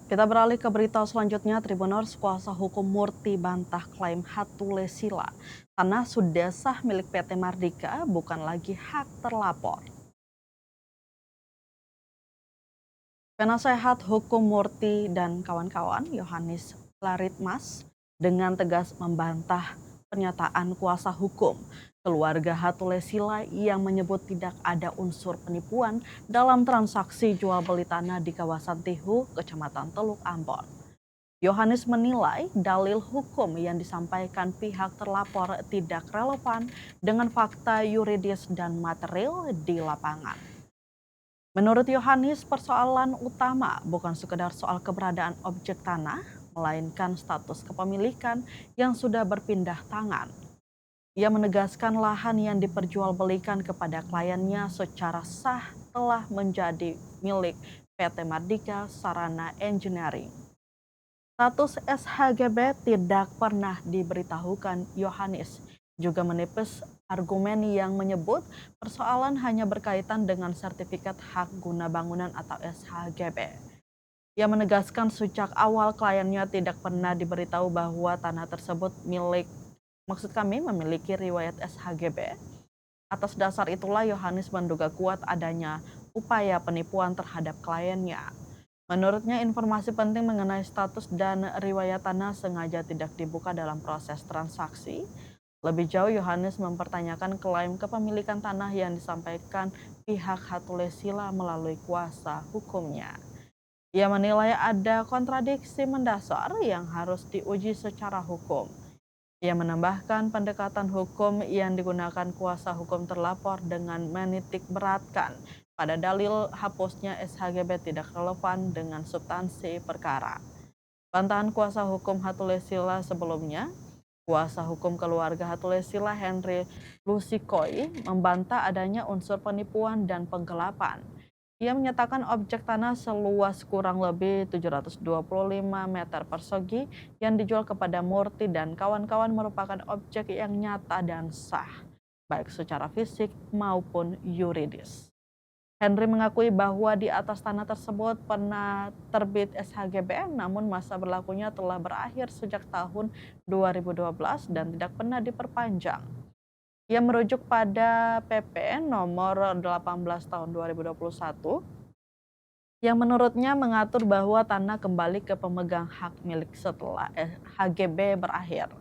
Kita beralih ke berita selanjutnya. Tribuners, kuasa hukum Murti bantah klaim Hatulesila. Tanah sudah sah milik PT Mardika, bukan lagi hak terlapor. Penasehat hukum Murti dan kawan-kawan, Yohanes Laritmas, dengan tegas membantah pernyataan kuasa hukum keluarga Hatulesila yang menyebut tidak ada unsur penipuan dalam transaksi jual beli tanah di kawasan Tihu, Kecamatan Teluk Ambon. Yohanes menilai dalil hukum yang disampaikan pihak terlapor tidak relevan dengan fakta yuridis dan material di lapangan. Menurut Yohanes, persoalan utama bukan sekedar soal keberadaan objek tanah, melainkan status kepemilikan yang sudah berpindah tangan. Ia menegaskan lahan yang diperjualbelikan kepada kliennya secara sah telah menjadi milik PT Mardika Sarana Engineering. Status SHGB tidak pernah diberitahukan. Yohanes juga menepis argumen yang menyebut persoalan hanya berkaitan dengan sertifikat hak guna bangunan atau SHGB. Ia menegaskan sejak awal kliennya tidak pernah diberitahu bahwa tanah tersebut memiliki riwayat SHGB. Atas dasar itulah Yohanes menduga kuat adanya upaya penipuan terhadap kliennya. Menurutnya, informasi penting mengenai status dan riwayat tanah sengaja tidak dibuka dalam proses transaksi. Lebih jauh, Yohanes mempertanyakan klaim kepemilikan tanah yang disampaikan pihak Hatulesila melalui kuasa hukumnya. Ia menilai ada kontradiksi mendasar yang harus diuji secara hukum. Ia menambahkan pendekatan hukum yang digunakan kuasa hukum terlapor dengan menitik beratkan pada dalil hapusnya SHGB tidak relevan dengan substansi perkara. Bantahan kuasa hukum Hatulesila sebelumnya, kuasa hukum keluarga Hatulesila Henry Lusikoi membantah adanya unsur penipuan dan penggelapan. Ia menyatakan objek tanah seluas kurang lebih 725 meter persegi yang dijual kepada Murti dan kawan-kawan merupakan objek yang nyata dan sah, baik secara fisik maupun yuridis. Henry mengakui bahwa di atas tanah tersebut pernah terbit SHGB, namun masa berlakunya telah berakhir sejak tahun 2012 dan tidak pernah diperpanjang. Ia merujuk pada PP nomor 18 tahun 2021 yang menurutnya mengatur bahwa tanah kembali ke pemegang hak milik setelah HGB berakhir.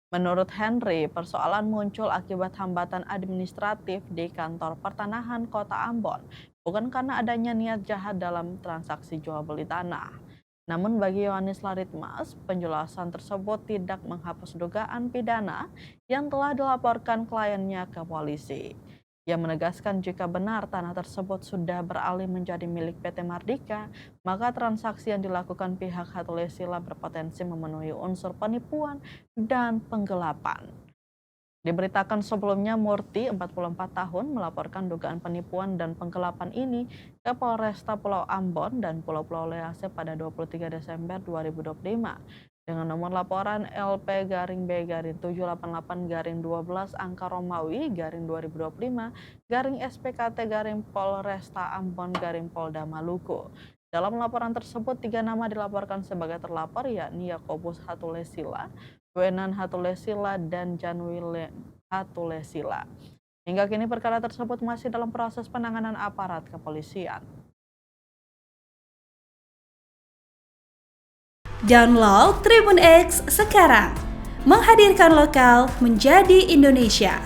Menurut Henry, persoalan muncul akibat hambatan administratif di kantor pertanahan Kota Ambon, bukan karena adanya niat jahat dalam transaksi jual beli tanah. Namun bagi Yohanes Laritmas, penjelasan tersebut tidak menghapus dugaan pidana yang telah dilaporkan kliennya ke polisi. Ia menegaskan jika benar tanah tersebut sudah beralih menjadi milik PT Mardika, maka transaksi yang dilakukan pihak Hatulesila berpotensi memenuhi unsur penipuan dan penggelapan. Diberitakan sebelumnya Murti, 44 tahun, melaporkan dugaan penipuan dan penggelapan ini ke Polresta Pulau Ambon dan Pulau-Pulau Lease pada 23 Desember 2025 dengan nomor laporan LP-B-788-12 angka Romawi _2025-SPKT-Polresta Ambon Polda Maluku. Dalam laporan tersebut, 3 nama dilaporkan sebagai terlapor, yakni Yakobus Hatulesila, Wenan Hatulesila, dan Janwil Hatulesila. Hingga kini perkara tersebut masih dalam proses penanganan aparat kepolisian. Download Tribun X sekarang, menghadirkan lokal menjadi Indonesia.